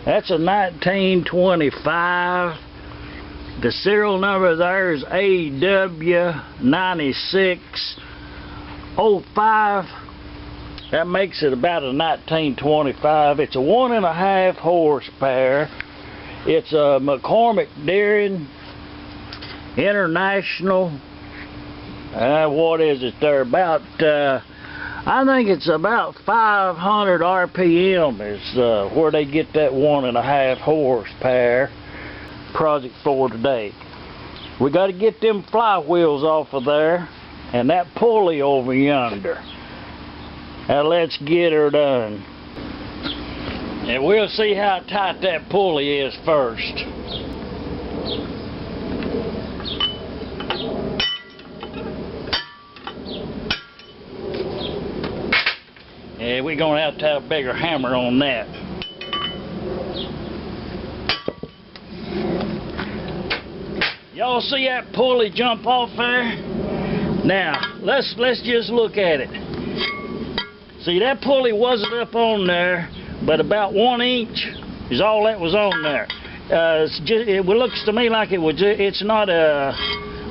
That's a 1925. The serial number there is AW9605. That makes it about a 1925. It's a 1.5 horsepower. It's a McCormick Deering International. What is it there? About, I think it's about 500 RPM is where they get that 1.5 horsepower. Project for today. We got to get them flywheels off of there and that pulley over yonder. Now let's get her done. And we'll see how tight that pulley is first. Yeah, we're going to have a bigger hammer on that. Y'all see that pulley jump off there? Now, let's just look at it. See, that pulley wasn't up on there, but about 1 inch is all that was on there. It looks to me like it's not a,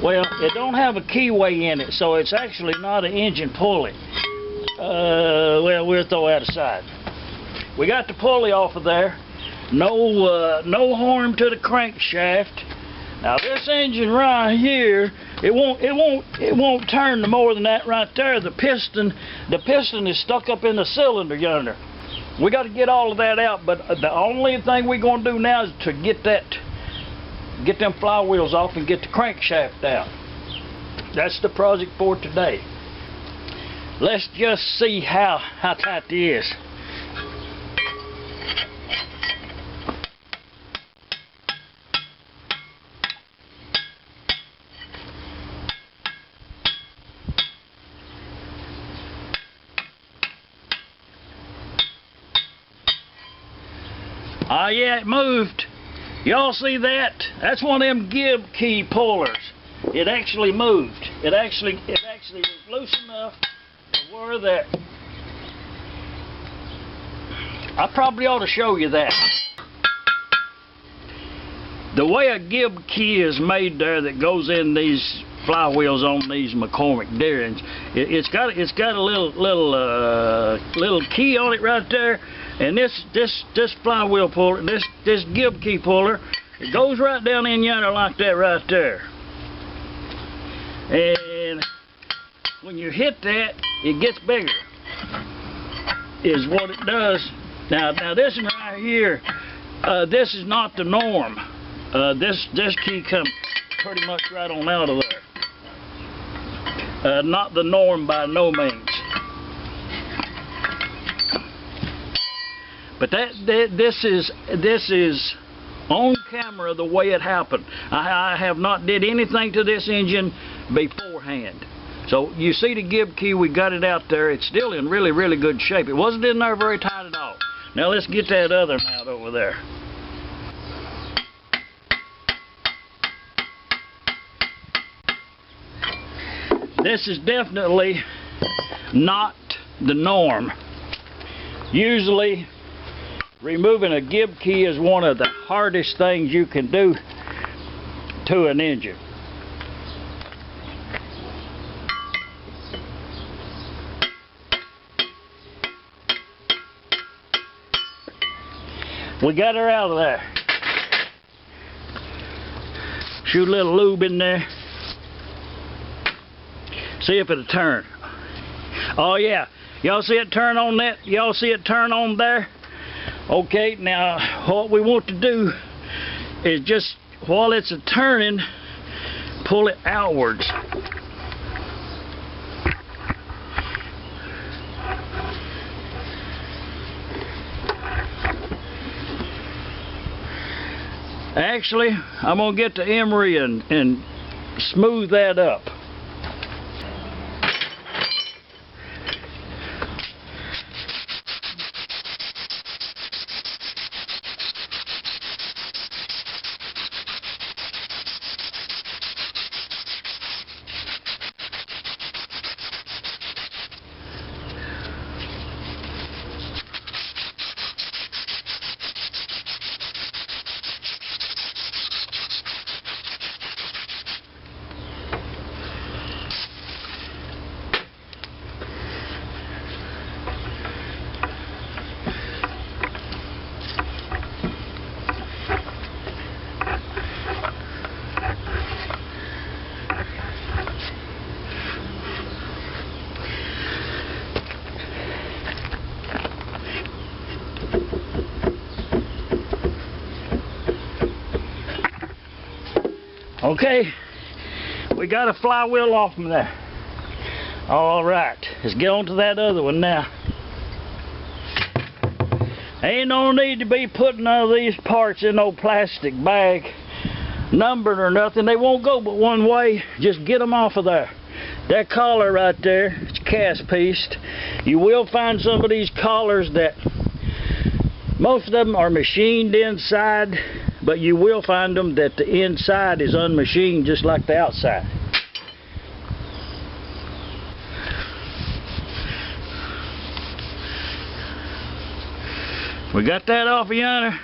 well, it don't have a keyway in it, so it's actually not an engine pulley. Well, we'll throw that aside. We got the pulley off of there. No harm to the crankshaft. Now this engine right here, it won't turn no more than that right there. The piston is stuck up in the cylinder yonder. We got to get all of that out, but the only thing we're going to do now is to get them flywheels off and get the crankshaft out. That's the project for today. Let's just see how tight it is. Oh yeah, it moved. Y'all see that? That's one of them gib key pullers. It actually moved. It actually was loose enough to where that. I probably ought to show you that. The way a gib key is made there that goes in these flywheels on these McCormick Deerings, it's got a little key on it right there. And this flywheel puller, this gib key puller, it goes right down in yonder like that right there. And when you hit that, it gets bigger, is what it does. Now this one right here, this is not the norm. This key comes pretty much right on out of there. Not the norm by no means. But this is on camera the way it happened. I have not did anything to this engine beforehand. So you see the gib key, we got it out there. It's still in really, really good shape. It wasn't in there very tight at all. Now let's get that other out over there. This is definitely not the norm. Usually, removing a gib key is one of the hardest things you can do to an engine. We got her out of there. Shoot a little lube in there. See if it'll turn. Oh yeah, y'all see it turn on that? Y'all see it turn on there? Okay, now what we want to do is just while it's a turning, pull it outwards. Actually, I'm gonna get the emery and smooth that up. Okay, we got a flywheel off from there. All right, let's get on to that other one now. Ain't no need to be putting none of these parts in no plastic bag, numbered or nothing. They won't go but one way. Just get them off of there. That collar right there, it's cast pieced. You will find some of these collars that, most of them are machined inside, but you will find them that the inside is unmachined just like the outside. We got that off of yonder.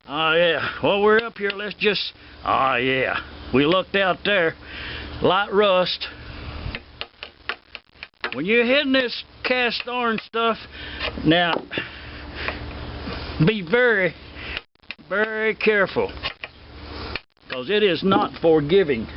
Oh yeah, while we're up here, let's just, oh yeah, we looked out there, light rust. When you're hitting this cast iron stuff, now, be very, very careful, because it is not forgiving.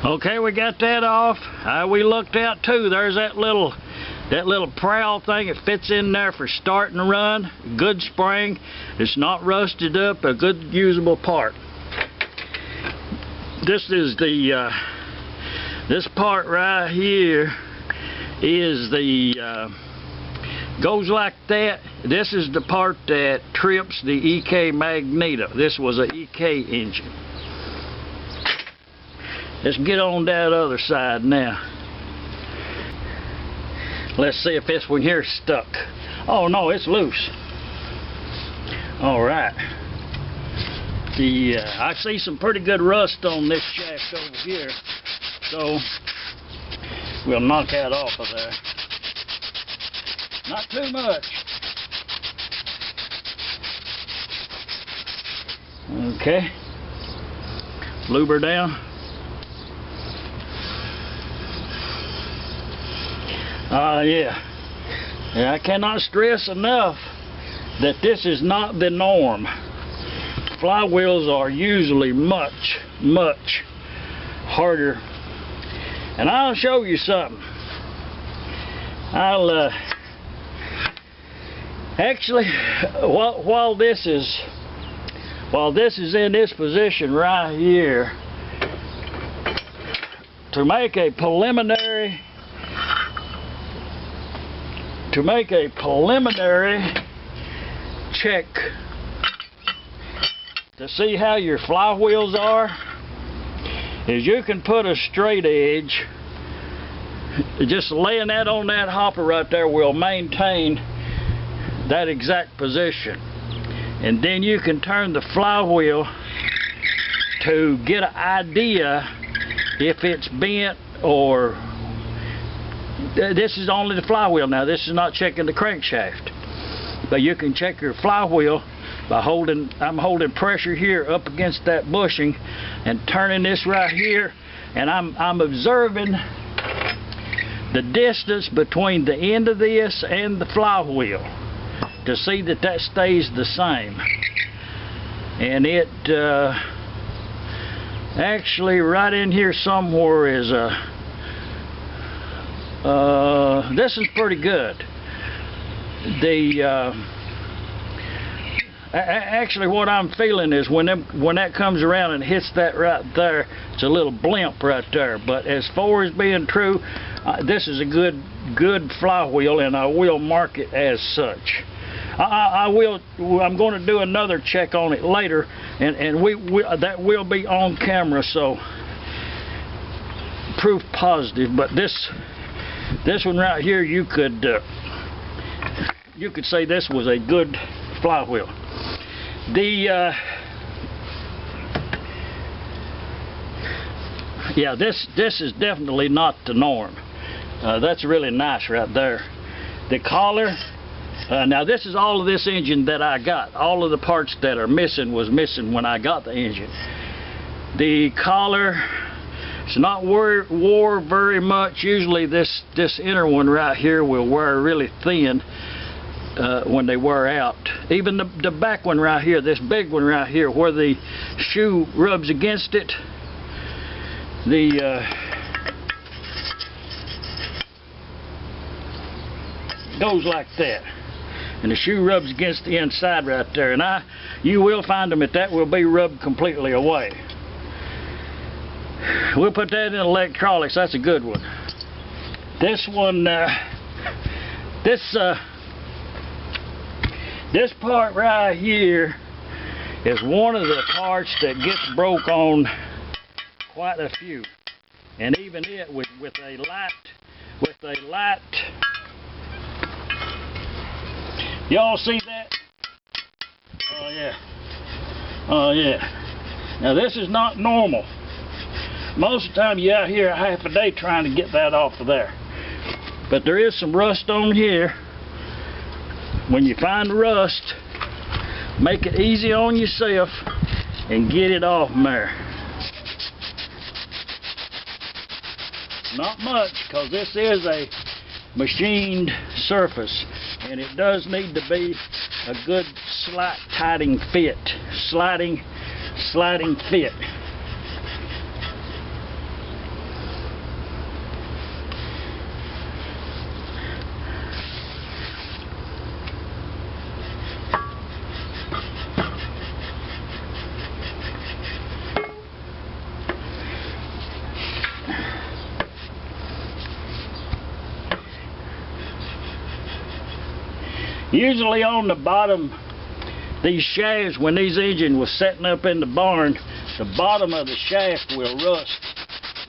Okay, we got that off. We looked out too. There's that little prowl thing. It fits in there for start and run. Good spring. It's not rusted up. A good usable part. This is the this part right here is the goes like that. This is the part that trips the EK magneto. This was an EK engine. Let's get on that other side now. Let's see if this one here's stuck. Oh no, it's loose. All right. I see some pretty good rust on this shaft over here, so we'll knock that off of there. Not too much. Okay. Lube her down. Yeah. I cannot stress enough that this is not the norm. Flywheels are usually much, much harder. And I'll show you something. Actually, while this is in this position right here, to make a preliminary check to see how your flywheels are, is you can put a straight edge, just laying that on that hopper right there will maintain that exact position. And then you can turn the flywheel to get an idea if it's bent, or this is only the flywheel now. This is not checking the crankshaft. But you can check your flywheel by I'm holding pressure here up against that bushing and turning this right here, and I'm observing the distance between the end of this and the flywheel to see that that stays the same. And it actually right in here somewhere is this is pretty good. Actually what I'm feeling is when that comes around and hits that right there, it's a little blimp right there. But as far as being true, this is a good flywheel, and I will mark it as such. I'm going to do another check on it later, and that will be on camera. So proof positive, but this one right here, you could say this was a good flywheel. Yeah, this is definitely not the norm. That's really nice right there. The collar, now this is all of this engine that I got. All of the parts that are missing was missing when I got the engine. The collar, it's not wore very much. Usually this inner one right here will wear really thin when they wear out. Even the back one right here, this big one right here, where the shoe rubs against it, goes like that, and the shoe rubs against the inside right there, and you will find them that will be rubbed completely away. We'll put that in electronics. That's a good one. This one, this part right here is one of the parts that gets broke on quite a few, and even it with a light. Y'all see that? Oh yeah. Oh yeah. Now this is not normal. Most of the time you're out here a half a day trying to get that off of there. But there is some rust on here. When you find rust, make it easy on yourself and get it off there. Not much, because this is a machined surface, and it does need to be a good sliding fit. Sliding fit. Usually on the bottom, these shafts, when these engines was setting up in the barn, the bottom of the shaft will rust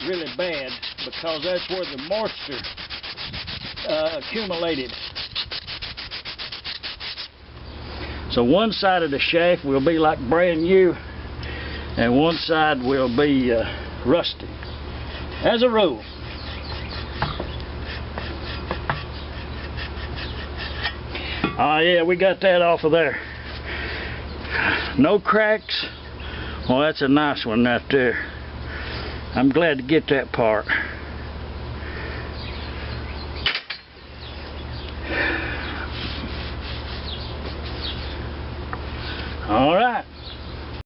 really bad because that's where the moisture accumulated. So one side of the shaft will be like brand new, and one side will be rusty, as a rule. Oh yeah, we got that off of there. No cracks. Well, that's a nice one right there. I'm glad to get that part. All right.